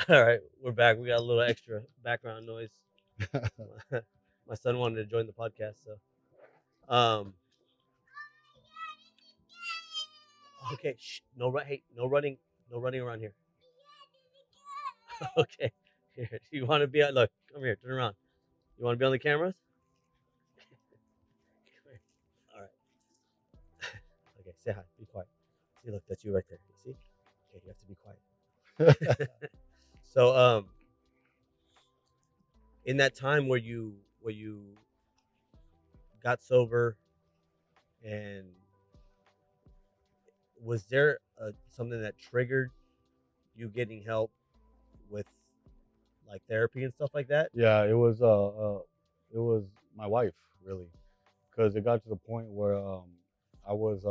All right, we're back. We got a little extra background noise. My son wanted to join the podcast, so okay. Shh, hey, no running around here. Okay, here. You want to be? Look, come here. Turn around. You want to be on the cameras? Come here. All right. Okay, say hi. Be quiet. See, look, that's you right there. You see? Okay, you have to be quiet. So, in that time where you got sober, and was there something that triggered you getting help with like therapy and stuff like that? Yeah, it was my wife really, because it got to the point where I was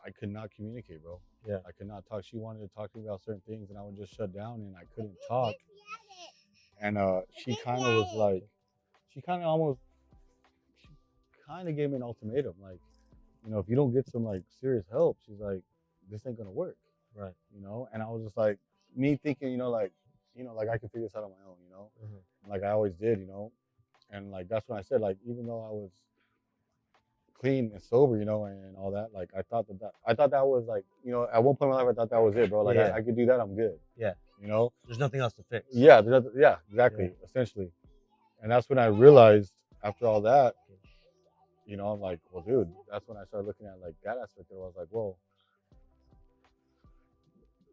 I could not communicate, bro. Yeah. I could not talk. She wanted to talk to me about certain things, and I would just shut down, and I couldn't talk. And she kind of was like, she kind of almost, she kind of gave me an ultimatum, like, if you don't get some like serious help, she's like, this ain't gonna work, Right. And I was just like, me thinking, like I can figure this out on my own, like I always did, and like that's when I said, like, even though I was clean and sober, and all that, like I thought that was like, at one point in my life I thought that was it, bro. Like Yeah. I could do that, I'm good. Yeah. There's nothing else to fix. Yeah, yeah, exactly, essentially. And that's when I realized after all that, I'm like, well, dude, that's when I started looking at like that aspect of it. I was like, well,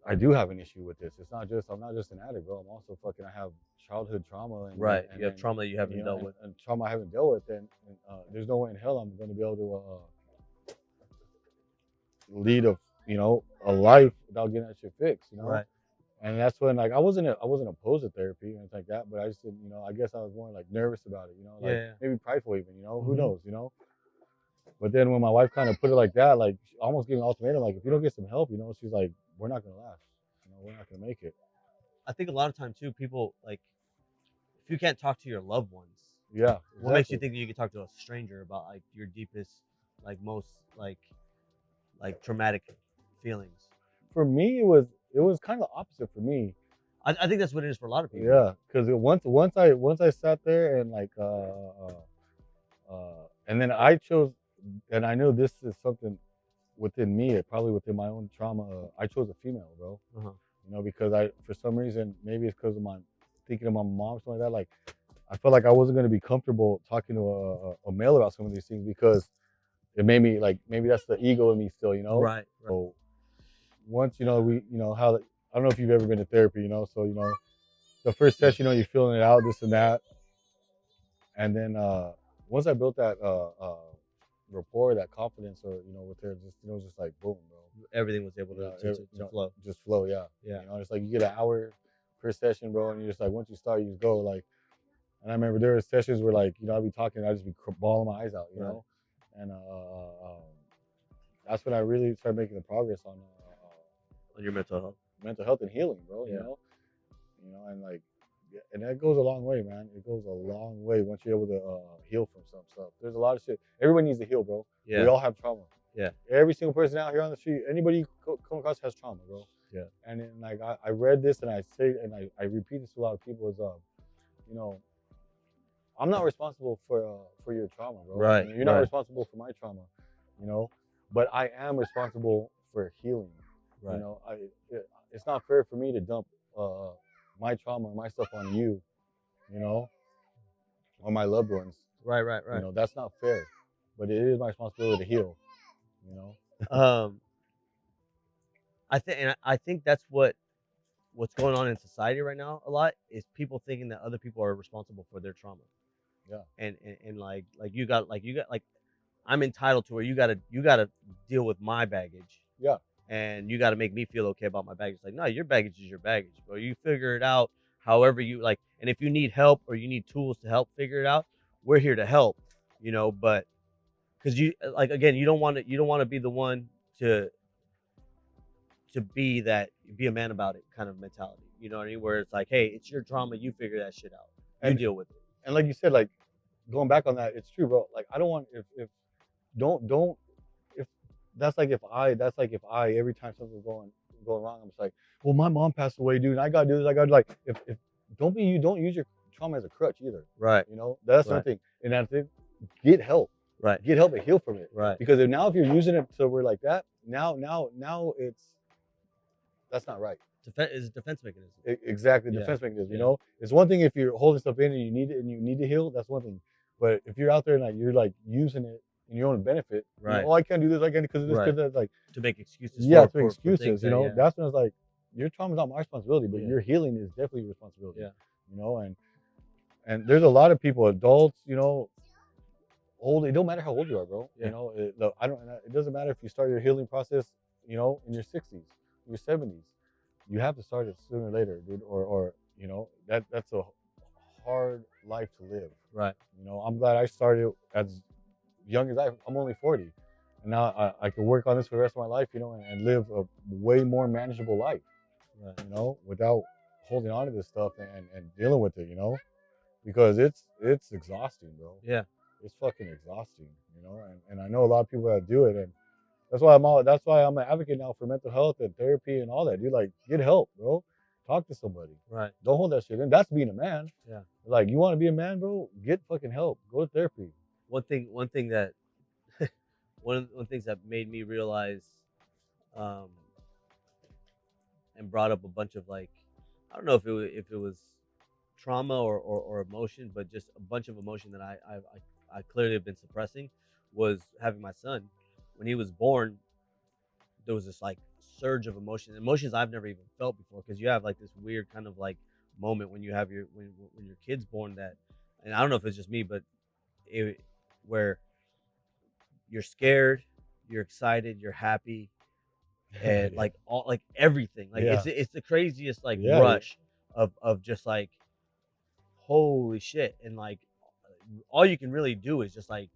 I do have an issue with this. I'm not just an addict, bro. I'm also fucking, I have childhood trauma. And, Right. And you have trauma that you haven't dealt with. And trauma I haven't dealt with. And there's no way in hell I'm going to be able to lead a life without getting that shit fixed, Right. And that's when, like, I wasn't opposed to therapy and things like that, but I just didn't, I guess I was more like nervous about it, like maybe prideful even, who knows, But then when my wife kind of put it like that, like she almost gave me an ultimatum, like if you don't get some help, she's like, we're not gonna last, we're not gonna make it. I think a lot of times too, people like if you can't talk to your loved ones. Yeah. Exactly. What makes you think you can talk to a stranger about like your deepest, like most like traumatic feelings? For me, it was kind of the opposite for me. I think that's what it is for a lot of people. Yeah, because once I sat there and like and then I chose, and I knew this is something within me, probably within my own trauma. I chose a female, bro. Because for some reason, maybe it's because of my thinking of my mom, something like that. Like, I felt like I wasn't going to be comfortable talking to a male about some of these things because it made me like, maybe that's the ego in me still, Right. So once we, how I don't know if you've ever been to therapy, so the first test, you're feeling it out, this and that, and then once I built that rapport, that confidence, or with her, just it was just like boom, bro. Everything was able to flow. Just flow, yeah. Yeah. It's like you get an hour per session, bro, and you're just like, once you start, you just go like. And I remember there were sessions where like I'd be talking, I'd just be bawling my eyes out, know, and that's when I really started making the progress on your mental health and healing, bro. Yeah. And like. Yeah, and that goes a long way, man. It goes a long way once you're able to heal from some stuff. There's a lot of shit. Everybody needs to heal, bro. Yeah. We all have trauma. Yeah. Every single person out here on the street, anybody you come across has trauma, bro. Yeah. And then, like I read this and I say, and I repeat this to a lot of people is, I'm not responsible for your trauma, bro. Right. You're not responsible for my trauma, but I am responsible for healing. Right. It's not fair for me to dump my trauma and my stuff on you, or my loved ones. Right. That's not fair, but it is my responsibility to heal. I think that's what's going on in society right now a lot is people thinking that other people are responsible for their trauma. Yeah. And like you got I'm entitled to where you gotta deal with my baggage. Yeah. And you got to make me feel okay about my baggage. Like, no, your baggage is your baggage, bro. You figure it out however you like. And if you need help or you need tools to help figure it out, we're here to help, but because you like, again, you don't want to be the one to be a man about it kind of mentality. You know what I mean? Where it's like, hey, it's your trauma. You figure that shit out. You deal with it. And like you said, like going back on that, it's true, bro. Like I don't want don't that's like if I every time something's going going wrong. I'm just like, well, my mom passed away, dude. And I gotta do this. I gotta like, if don't use your trauma as a crutch either. Right. You know, that's Right. another thing. And that's it. Get help. Right. Get help and heal from it. Right. Because if you're using it so we're like that, now that's not right. Is a defense mechanism. Exactly, defense mechanism. You know, it's one thing if you're holding stuff in and you need to heal. That's one thing. But if you're out there and like you're like using it in your own benefit, right? You know, oh, I can't do this. I can't because of this. Because that's like to make excuses. Yeah, to make excuses. You know, that's when it's like your trauma is not my responsibility, but Yeah. your healing is definitely your responsibility. Yeah. You know, and there's a lot of people, adults, you know, old. It don't matter how old you are, bro. Yeah. You know, it doesn't matter if you start your healing process, you know, in your 60s, your 70s. You have to start it sooner or later, dude. Or you know, that's a hard life to live. Right. You know, I'm glad I started as young as I'm only 40, and now I can work on this for the rest of my life, you know, and live a way more manageable life. Right. You know, without holding on to this stuff and dealing with it, you know, because it's exhausting, bro. Yeah. It's fucking exhausting, you know, and I know a lot of people that do it, and that's why I'm an advocate now for mental health and therapy and all that, dude. Like, get help, bro. Talk to somebody. Right. Don't hold that shit in. That's being a man. Yeah. Like, you want to be a man, bro? Get fucking help. Go to therapy. One thing that one of the things that made me realize, and brought up a bunch of like, I don't know if it was trauma or emotion, but just a bunch of emotion that I clearly have been suppressing, was having my son. When he was born, there was this like surge of emotions I've never even felt before, because you have like this weird kind of like moment when you have when your kid's born, that, and I don't know if it's just me, but where you're scared, you're excited, you're happy, and like all like everything, like it's the craziest like rush of just like, holy shit, and like all you can really do is just like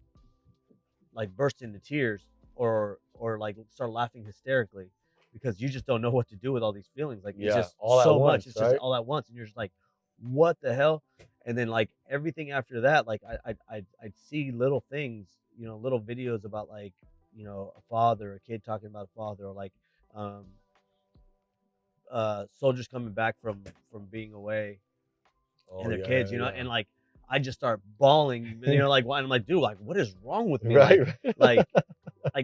burst into tears or like start laughing hysterically, because you just don't know what to do with all these feelings. Like it's just all so much. It's just all at once, and you're just like, what the hell? And then like everything after that, like I'd see little things, you know, little videos about like, you know, a kid talking about a father, or like soldiers coming back from being away, and their kids, you know, and like I just start bawling, you know, like, and I'm like, dude, like, what is wrong with me? Right. Like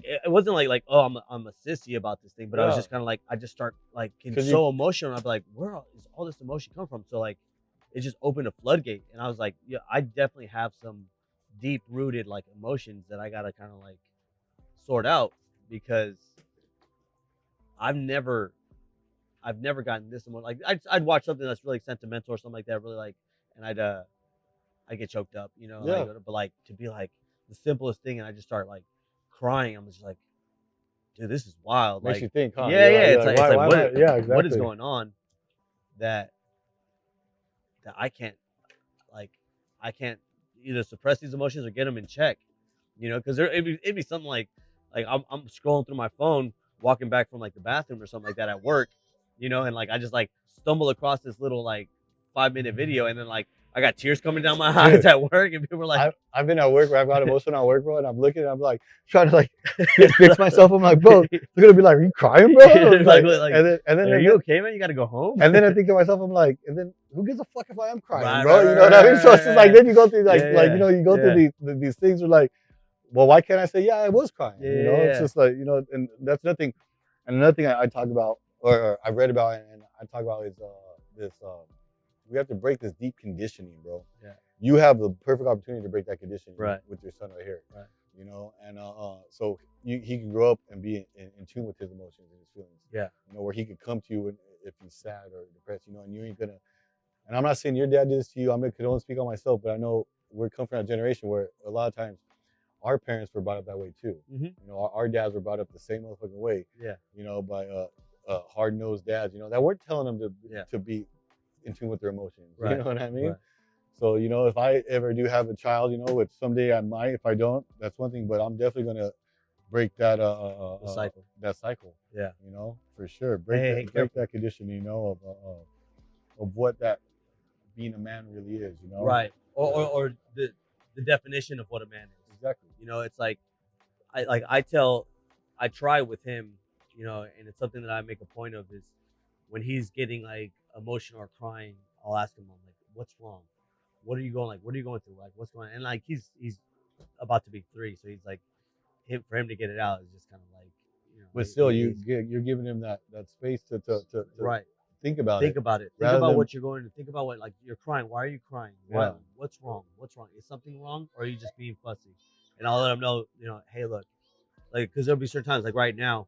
it wasn't like, oh, I'm a sissy about this thing, but I was just kind of like, I just start like getting so emotional. I'd be like, where is all this emotion come from? So like, it just opened a floodgate, and I was like, yeah, I definitely have some deep rooted like emotions that I gotta kind of like sort out, because I've never gotten this emotional. Like I'd watch something that's really sentimental or something like that, really like, and I get choked up, you know. Like, but like to be like the simplest thing, and I just start like crying. I'm just like, dude, this is wild. Makes like, you think, huh? Yeah, yeah. It's like, exactly. What is going on that I can't either suppress these emotions or get them in check, you know? Because it'd be something like I'm scrolling through my phone, walking back from like the bathroom or something like that at work, you know, and like I just like stumble across this little like 5-minute video, and then like I got tears coming down my eyes at work, and people were like, I've been at work where I've got emotional at work, bro, and I'm looking, and I'm like trying to like fix myself. I'm like, bro, they're gonna be like, are you crying, bro? like, and then are you okay, man? You gotta go home. And then I think to myself, I'm like, and then who gives a fuck if I am crying, bro? You know what I mean? So it's just like, then you go through like you know, you go through these things where like, well, why can't I say, yeah, I was crying? You know, it's just like, you know, and that's nothing. And another thing I talk about, or I read about, and I talk about is this. We have to break this deep conditioning, bro. Yeah. You have the perfect opportunity to break that conditioning with your son right here. Right. You know, and so he can grow up and be in tune with his emotions and his feelings. Yeah. You know, where he could come to you if he's sad or depressed, you know, and you ain't gonna. And I'm not saying your dad did this to you. I could only speak on myself, but I know we're coming from a generation where a lot of times our parents were brought up that way too. Mm-hmm. You know, our dads were brought up the same motherfucking way. Yeah. You know, by hard-nosed dads, you know, that weren't telling them to be in tune with their emotions. Right. You know what I mean? Right. So, you know, if I ever do have a child, you know, which someday I might, if I don't, that's one thing, but I'm definitely going to break that cycle. That cycle. Yeah. You know, for sure. Break that conditioning, you know, of what that being a man really is, you know? Right. Or the definition of what a man is. Exactly. You know, it's like I try with him you know, and it's something that I make a point of is when he's getting like emotional or crying, I'll ask him, I'm like, what's wrong? What are you going like? What are you going through? Like, what's going on? And like, he's about to be 3, so he's like, for him to get it out is just kind of like, you know, But still, you're giving him that space to right. think about Think it. about it. Think about what you're going to think about. What like you're crying. Why are you crying? Why? Yeah. What's wrong? What's wrong? Is something wrong, or are you just being fussy? And I'll let him know. You know, hey, look, like because there'll be certain times like right now,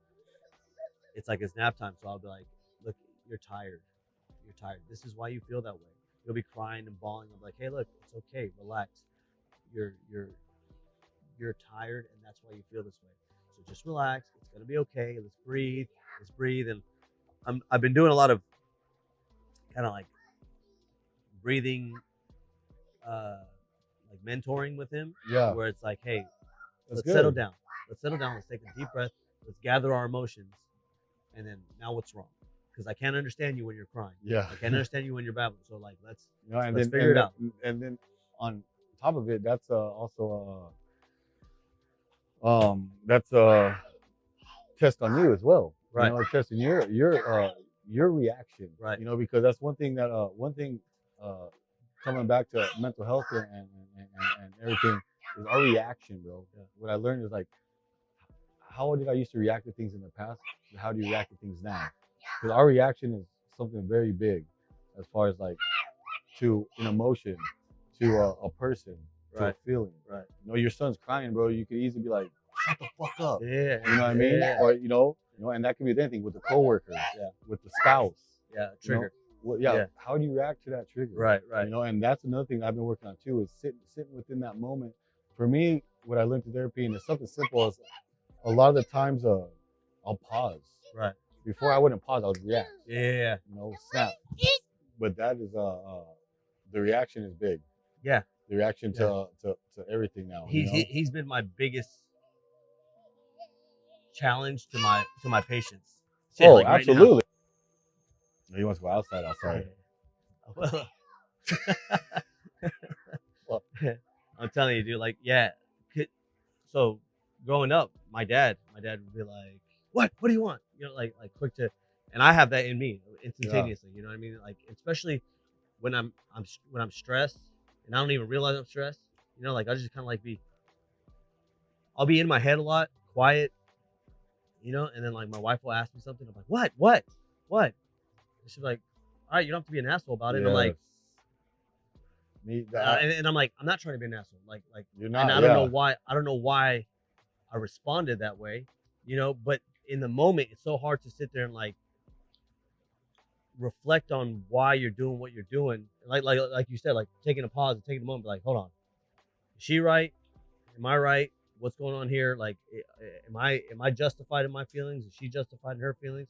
it's like it's nap time, so I'll be like, look, you're tired. You're tired. This is why you feel that way. You'll be crying and bawling. I'm like, hey, look, it's okay. Relax. You're you're you're tired, and that's why you feel this way. So just relax. It's gonna be okay. Let's breathe. Let's breathe. And I've been doing a lot of kind of like breathing, like mentoring with him. Yeah. Where it's like, hey, That's let's settle good. down. Let's settle down. Let's take a deep breath. Let's gather our emotions, and then now what's wrong? Because I can't understand you when you're crying. Yeah. I can't understand you when you're babbling. So like, let's and let's then figure it out. And then on top of it, that's also that's a test on you as well. Right. You know, testing your reaction. Right. You know, because that's one thing coming back to mental health and everything is our reaction, bro. Yeah. What I learned is like, how did I used to react to things in the past? And how do you react to things now? Because our reaction is something very big, as far as like to an emotion, to a person, to a feeling. Right. You know, your son's crying, bro. You could easily be like, shut the fuck up. Yeah. You know what I mean? Yeah. Or you know, and that can be with anything, with the coworker, with the spouse. Yeah. Trigger. You know? How do you react to that trigger? Right. You know, and that's another thing I've been working on too, is sitting within that moment. For me, what I learned through therapy, and it's something simple, is a lot of the times I'll pause. Right. Before I wouldn't pause, I would react. Yeah. You know, snap. But that is the reaction is big. Yeah. The reaction to everything now. He's been my biggest challenge to my patience. Oh, like absolutely. Right, he wants to go outside. Well, I'm telling you, dude. Like, yeah. So growing up, my dad would be like, "What? What do you want?" You know, like quick to, and I have that in me instantaneously. You know what I mean? Like, especially when I'm stressed and I don't even realize I'm stressed. You know, like I just kind of like I'll be in my head a lot, quiet. You know, and then like my wife will ask me something. I'm like, what? And she's like, all right, you don't have to be an asshole about it. And I'm like, and I'm like, I'm not trying to be an asshole. Like you're not. And I don't know why. I don't know why I responded that way. You know, but in the moment, it's so hard to sit there and like reflect on why you're doing what you're doing. Like you said, like taking a pause and taking a moment, like, hold on, is she right? Am I right? What's going on here? Like, am I justified in my feelings? Is she justified in her feelings?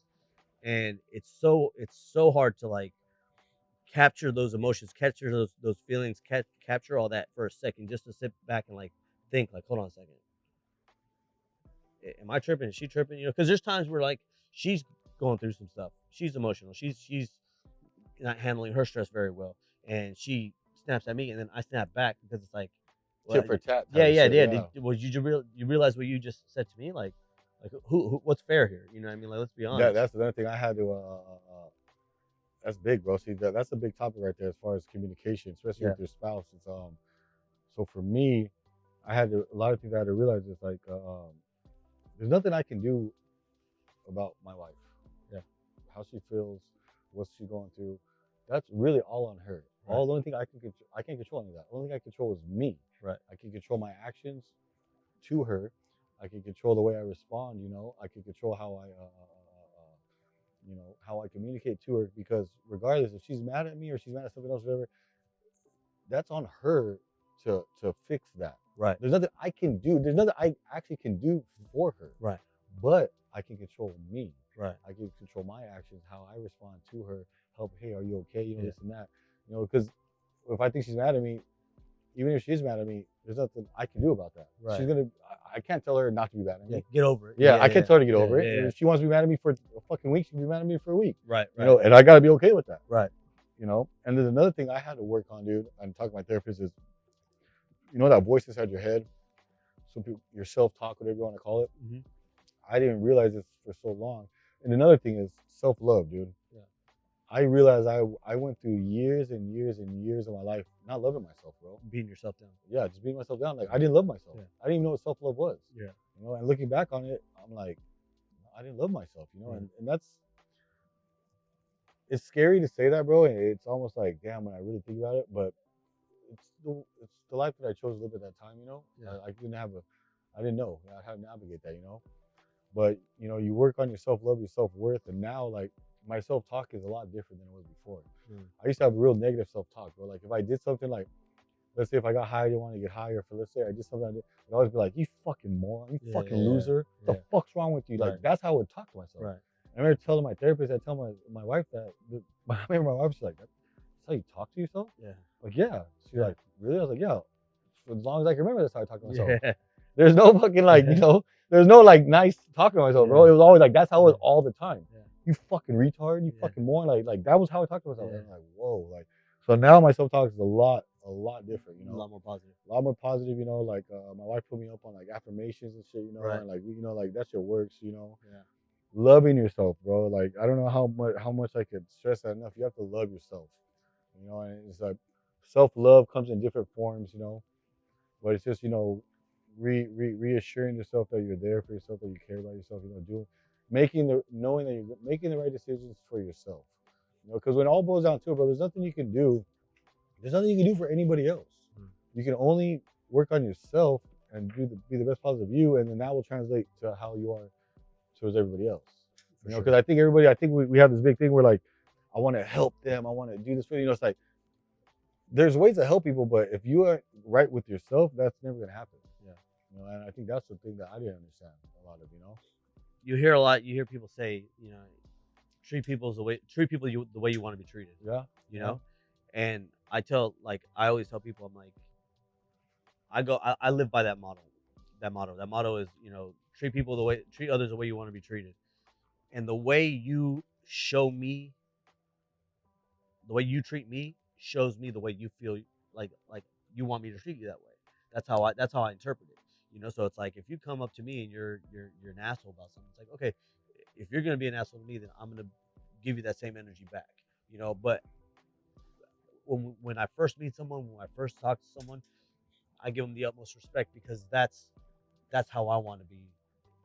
And it's so hard to like capture those emotions, capture those feelings, capture all that for a second, just to sit back and like think, like, hold on a second, am I tripping? Is she tripping? You know, because there's times where like she's going through some stuff, she's emotional, she's not handling her stress very well, and she snaps at me, and then I snap back because it's like, well, tit for tat. Yeah. You realize what you just said to me? Like who what's fair here? You know what I mean? Like, let's be honest. That's another thing I had to. That's big, bro. See, that's a big topic right there as far as communication, especially with your spouse. It's so for me, a lot of things I had to realize is like, there's nothing I can do about my wife. Yeah, how she feels, what's she going through. That's really all on her. Right. The only thing I can't control any of that. The only thing I control is me. Right. I can control my actions to her. I can control the way I respond. You know, I can control how how I communicate to her, because regardless if she's mad at me or she's mad at something else, whatever, that's on her to fix that. Right. There's nothing I can do. There's nothing I actually can do for her. Right. But I can control me. Right. I can control my actions, how I respond to her, help, hey, are you okay? You know, this and that. You know, because if I think she's mad at me, even if she's mad at me, there's nothing I can do about that. Right. I can't tell her not to be mad at me. Get over it. I can't tell her to get over it. Yeah. If she wants to be mad at me for a fucking week, she'll be mad at me for a week. Right. You know, and I gotta be okay with that. Right. You know, and there's another thing I had to work on, dude, and talk to my therapist is, you know, that voice inside your head, your self-talk, whatever you want to call it. Mm-hmm. I didn't realize this for so long. And another thing is self-love, dude. Yeah. I realized I went through years and years and years of my life not loving myself, bro. Beating yourself down. Yeah, just beating myself down. Like I didn't love myself. Yeah. I didn't even know what self-love was. Yeah. You know, and looking back on it, I'm like, I didn't love myself, you know, and that's, it's scary to say that, bro. And it's almost like, damn, when I really think about it, but it's the life that I chose to live at that time, you know. Yeah. I didn't know how to navigate that, you know. But you know, you work on your self love, your self worth, and now like my self talk is a lot different than it was before. I used to have real negative self talk, bro. Like if I did something like, let's say if I got high, I didn't want to get higher. For let's say I did something, I'd always be like, "You fucking moron, you fucking loser. What the fuck's wrong with you?" Like that's how I would talk to myself. Right. I remember telling my therapist, I tell my wife that. I remember my wife was like, "That's how you talk to yourself?" Yeah. Like, yeah. She's like, "Really?" I was like, "Yeah." For as long as I can remember, that's how I talk to myself. Yeah. There's no fucking like, you know, there's no like nice talking to myself, bro. It was always like that's how it was all the time. Yeah. You fucking retard, you fucking moron. Like that was how I talked to myself. Yeah. And I'm like, whoa, like so now my self talk is a lot different, you know. A lot more positive. A lot more positive, you know, like my wife put me up on like affirmations and shit, you know, and like you know, like that's your works, you know. Yeah. Loving yourself, bro. Like I don't know how much I could stress that enough. You have to love yourself. You know, and it's like self-love comes in different forms, you know. But it's just, you know, reassuring yourself that you're there for yourself, that you care about yourself, you know, knowing that you're making the right decisions for yourself. You know, because when it all boils down to it, bro, there's nothing you can do. There's nothing you can do for anybody else. You can only work on yourself and be the best positive you, and then that will translate to how you are towards everybody else. You know, because I think we have this big thing where like, I want to help them, I want to do this for you know, it's like there's ways to help people, but if you aren't right with yourself, that's never gonna happen. Yeah. You know, and I think that's the thing that I didn't understand a lot of, you know. You hear a lot. You hear people say, you know, treat people the way you want to be treated. Yeah. You know, and I always tell people, I'm like, I live by that motto. That motto is, you know, treat others the way you want to be treated. And the way you show me, the way you treat me shows me the way you feel like you want me to treat you that way. That's how I interpret it. You know, so it's like if you come up to me and you're an asshole about something, it's like, okay, if you're gonna be an asshole to me, then I'm gonna give you that same energy back. You know, but when I first meet someone, when I first talk to someone, I give them the utmost respect because that's how I want to be,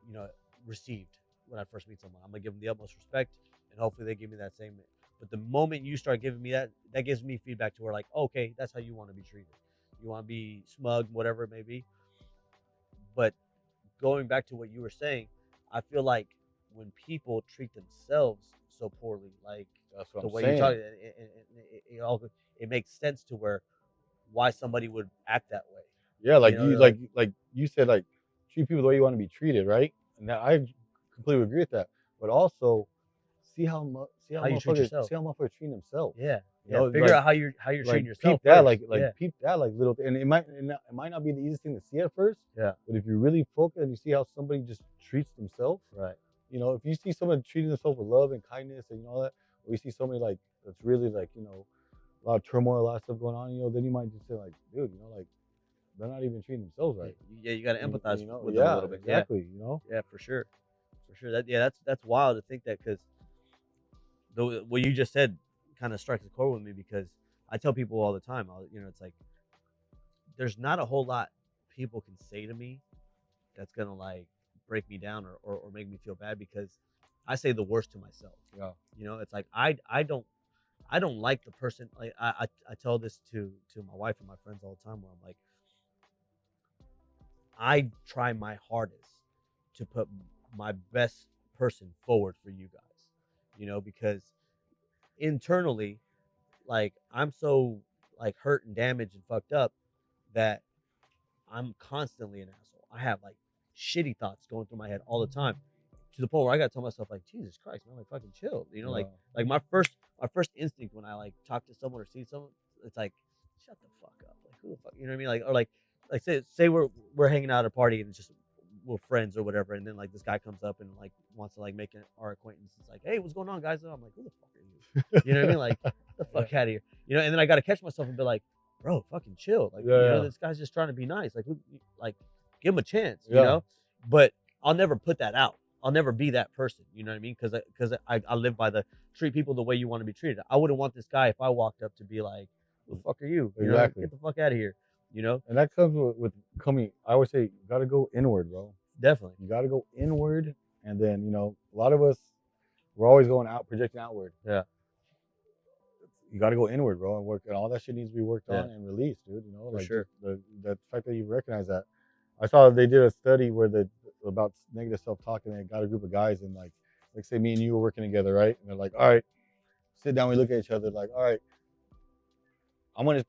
you know, received when I first meet someone. I'm gonna give them the utmost respect, and hopefully they give me that same. But the moment you start giving me that gives me feedback to where like, okay, that's how you want to be treated. You want to be smug, whatever it may be. But going back to what you were saying, I feel like when people treat themselves so poorly, like that's what the I'm way saying. you talk, it makes sense to where why somebody would act that way. Yeah, like like you said, like treat people the way you want to be treated, right? And that, I completely agree with that. But also, see how you treat yourself. See how motherfuckers treat themselves. Yeah, you know, figure like, out how you're treating yourself. Peep that, first. peep that, like little thing. And it might not be the easiest thing to see at first. Yeah. But if you really focus and you see how somebody just treats themselves, right? You know, if you see someone treating themselves with love and kindness and all that, or you see somebody like that's really like, you know, a lot of turmoil, a lot of stuff going on, you know, then you might just say like, dude, you know, like they're not even treating themselves right. Yeah, you got to empathize, you know, with them a little bit. Exactly. You know. Yeah, for sure. That's wild to think that, because what you just said kind of strikes a chord with me, because I tell people all the time, you know, it's like there's not a whole lot people can say to me that's gonna like break me down or make me feel bad, because I say the worst to myself. Yeah. You know, it's like I don't like the person. Like I tell this to my wife and my friends all the time, where I'm like, I try my hardest to put my best person forward for you guys, you know, because internally, like I'm so like hurt and damaged and fucked up that I'm constantly an asshole. I have like shitty thoughts going through my head all the time, to the point where I gotta tell myself like, Jesus Christ, man, like fucking chill. You know, like my first instinct when I like talk to someone or see someone, it's like, shut the fuck up. Like who the fuck, you know what I mean? Like, or like say we're hanging out at a party and it's just we're friends or whatever, and then like this guy comes up and like wants to like make our acquaintance. It's like, hey, what's going on, guys? And I'm like, who the fuck are you? You know what I mean? Like, get the fuck out of here. You know, and then I gotta catch myself and be like, bro, fucking chill. Like, you know, this guy's just trying to be nice. Like, give him a chance. You know, but I'll never put that out. I'll never be that person. You know what I mean? Because I live by the treat people the way you want to be treated. I wouldn't want this guy if I walked up to be like, "Who the fuck are you? You know, Exactly. get the fuck out of here." You know? And that comes with coming. I always say, you got to go inward, bro. Definitely. You got to go inward, and then a lot of us, we're always going out, projecting outward. Yeah. You got to go inward, bro, and work, and all that shit needs to be worked Yeah. on and released, dude. For like sure. the fact that you recognize that. I saw they did a study where about negative self-talk, and they got a group of guys, and like say me and you were working together, right? And they're like, all right, sit down. We look at each other, like, all right, I'm gonna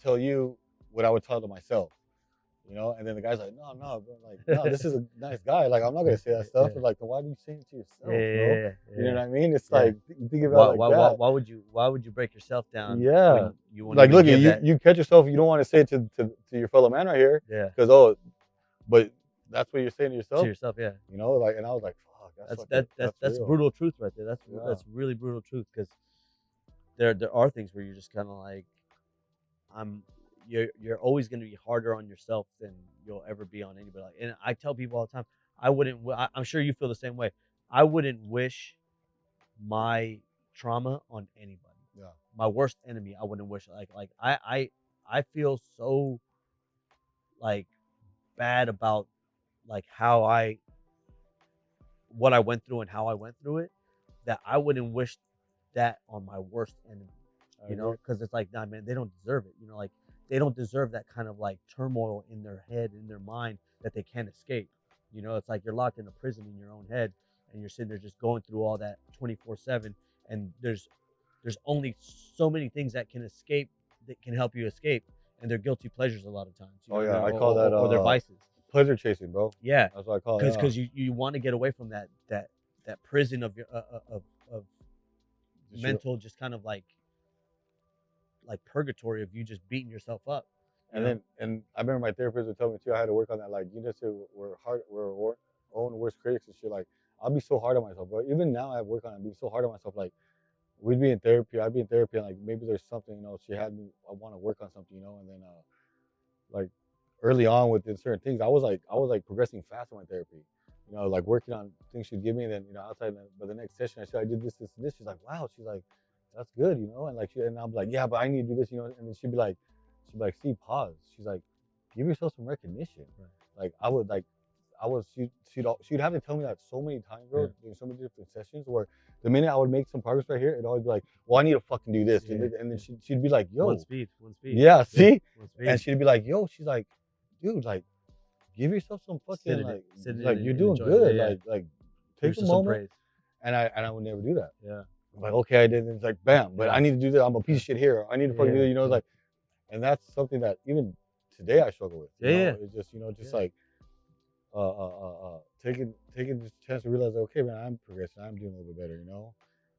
tell you what I would tell to myself. And then the guy's like, no, bro. Like, no, this is a nice guy. Like, I'm not gonna say that stuff. And like, why do you say it to yourself, bro? Yeah. You know what I mean? It's like, you think about it like that. Why would you break yourself down? Yeah. When you like, look, you catch yourself. You don't want to say it to your fellow man right here. Yeah. Because but that's what you're saying to yourself. To yourself, yeah. Like, and I was like, fuck, that's brutal truth right there. That's really brutal truth, because there are things where you're just kind of like, you're always going to be harder on yourself than you'll ever be on anybody. And I tell people all the time, I'm sure you feel the same way. I wouldn't wish my trauma on anybody. Yeah. My worst enemy, I wouldn't wish. Like I feel so like bad about like what I went through and how I went through it, that I wouldn't wish that on my worst enemy. Because it's like, nah, man, they don't deserve it. Like, they don't deserve that kind of like turmoil in their head, in their mind, that they can't escape. It's like you're locked in a prison in your own head, and you're sitting there just going through all that 24/7, and there's only so many things that can help you escape, and they're guilty pleasures a lot of times. I call that or their vices. Pleasure chasing, bro. Yeah, that's what I call it. Because you want to get away from that prison of your of mental, just kind of like purgatory of you just beating yourself up. And I remember my therapist would tell me too, I had to work on that. Like, we're our own worst critics and shit. Like, I'll be so hard on myself, bro. Even now I work on it, being so hard on myself. Like, I'd be in therapy, and like maybe there's something, she had me, I want to work on something, and then like early on with certain things, I was like progressing fast in my therapy. Like working on things she'd give me, and then outside, but the next session I did this. She's like, wow. She's like, that's good, and like and I'm like, yeah, but I need to do this, and then she'd be like, see, pause. She's like, give yourself some recognition. Right. Like she'd have to tell me that so many times, bro, in so many different sessions, where the minute I would make some progress right here, it'd always be like, well, I need to fucking do this, and then she'd be like, yo, one speed. Yeah, see, speed. And she'd be like, yo, she's like, dude, like, give yourself some fucking like you're doing good, like take a moment. And I would never do that. Yeah. I'm like, okay, I did. And it's like, bam, but I need to do that. I'm a piece of shit here. I need to fucking do it. Like, and that's something that even today I struggle with. It's just like, taking this chance to realize, okay, man, I'm progressing. I'm doing a little bit better,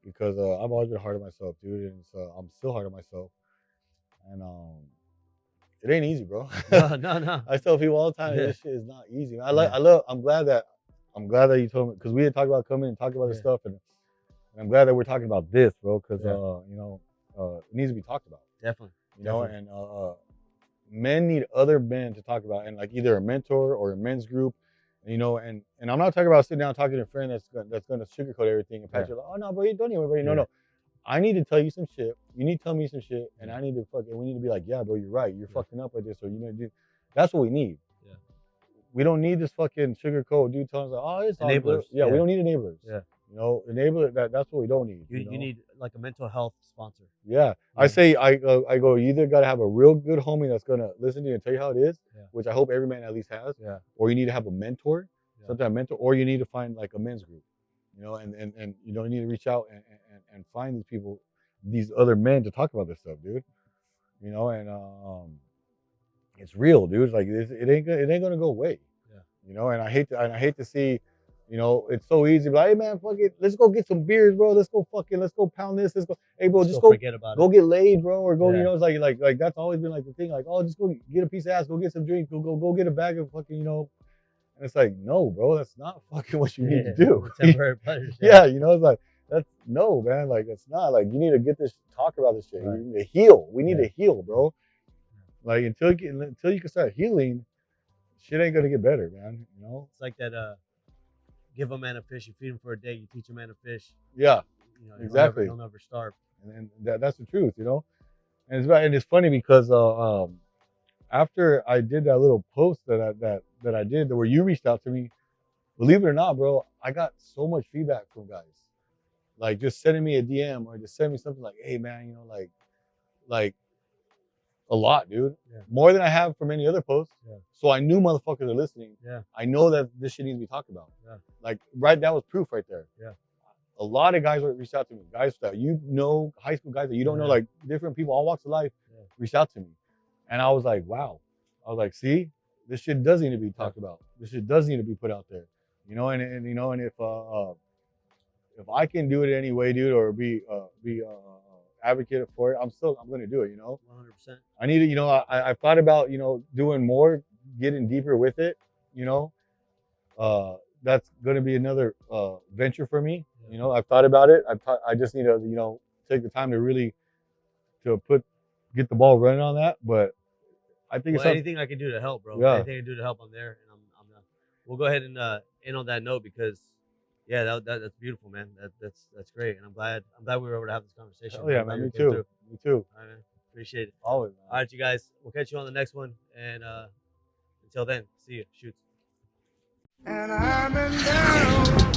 because I've always been hard on myself, dude, and so I'm still hard on myself, and it ain't easy, bro. No. I tell people all the time, this shit is not easy. Man. I'm glad that you told me, because we had talked about coming and talking about this stuff, and I'm glad that we're talking about this, bro, because it needs to be talked about. Definitely. And men need other men to talk about, and like either a mentor or a men's group, and I'm not talking about sitting down talking to a friend that's gonna sugarcoat everything and pat you like, oh no, bro, you don't even worry. No. I need to tell you some shit. You need to tell me some shit, and I need to we need to be like, yeah, bro, you're right. You're fucking up with this, or you know, dude. That's what we need. Yeah. We don't need this fucking sugarcoat dude telling us like, oh, it's all good. Yeah, we don't need enablers. Yeah. Enabler. That's what we don't need. You need like a mental health sponsor. Yeah. I say I go. You either got to have a real good homie that's gonna listen to you and tell you how it is, which I hope every man at least has. Yeah. Or you need to have a mentor, sometimes mentor, or you need to find like a men's group. And you need to reach out and find these people, these other men to talk about this stuff, dude. And it's real, dude. Like it ain't gonna go away. Yeah. And I hate to see. It's so easy. Like, hey man, fuck it. Let's go get some beers, bro. Let's go pound this. Let's go. Hey, bro, just go forget about it. Go get laid, bro, or go. It's like that's always been like the thing. Like, oh, just go get a piece of ass. Go get some drink. Go get a bag of fucking. And it's like, no, bro, that's not fucking what you need to do. Temporary pleasures. Yeah, it's like that's no, man. Like it's not like you need to talk about this shit. Right. You need to heal. We need to heal, bro. Like until you can start healing, shit ain't gonna get better, man. It's like that. give a man a fish, you feed him for a day, you teach a man to fish. Yeah, You know, exactly. He'll never starve. And that's the truth, you know. And it's right, and it's funny because after I did that little post that I did where you reached out to me, believe it or not, bro, I got so much feedback from guys, like just sending me a DM or just sending me something like, "Hey, man, you know, like a lot, dude, Yeah. more than I have from any other posts." Yeah. So I knew motherfuckers are listening. Yeah. I know that this shit needs to be talked about. Yeah. Like, right, that was proof right there. Yeah. A lot of guys reached out to me, guys that high school guys that you don't know, like different people, all walks of life, reached out to me, and I was like, wow. I was like, see, this shit does need to be talked about. This shit does need to be put out there, you know. And you know, and if I can do it any way, dude, or be advocate for it, I'm gonna do it, you know. 100%. I need to, you know, I thought about, you know, doing more, getting deeper with it, you know. That's gonna be another venture for me. You know, I've thought about it. I just need to, you know, take the time to really get the ball running on that. But I think well, anything I can do to help, bro. Yeah. Anything I can do to help, I'm there, and I'm we'll go ahead and end on that note because yeah, that's beautiful, man. That's great, and I'm glad we were able to have this conversation. Hell yeah, man. Me too. Me too. All right, man. Appreciate it. Always, man. All right, you guys. We'll catch you on the next one, and until then, see you. Shoots. And I've been down.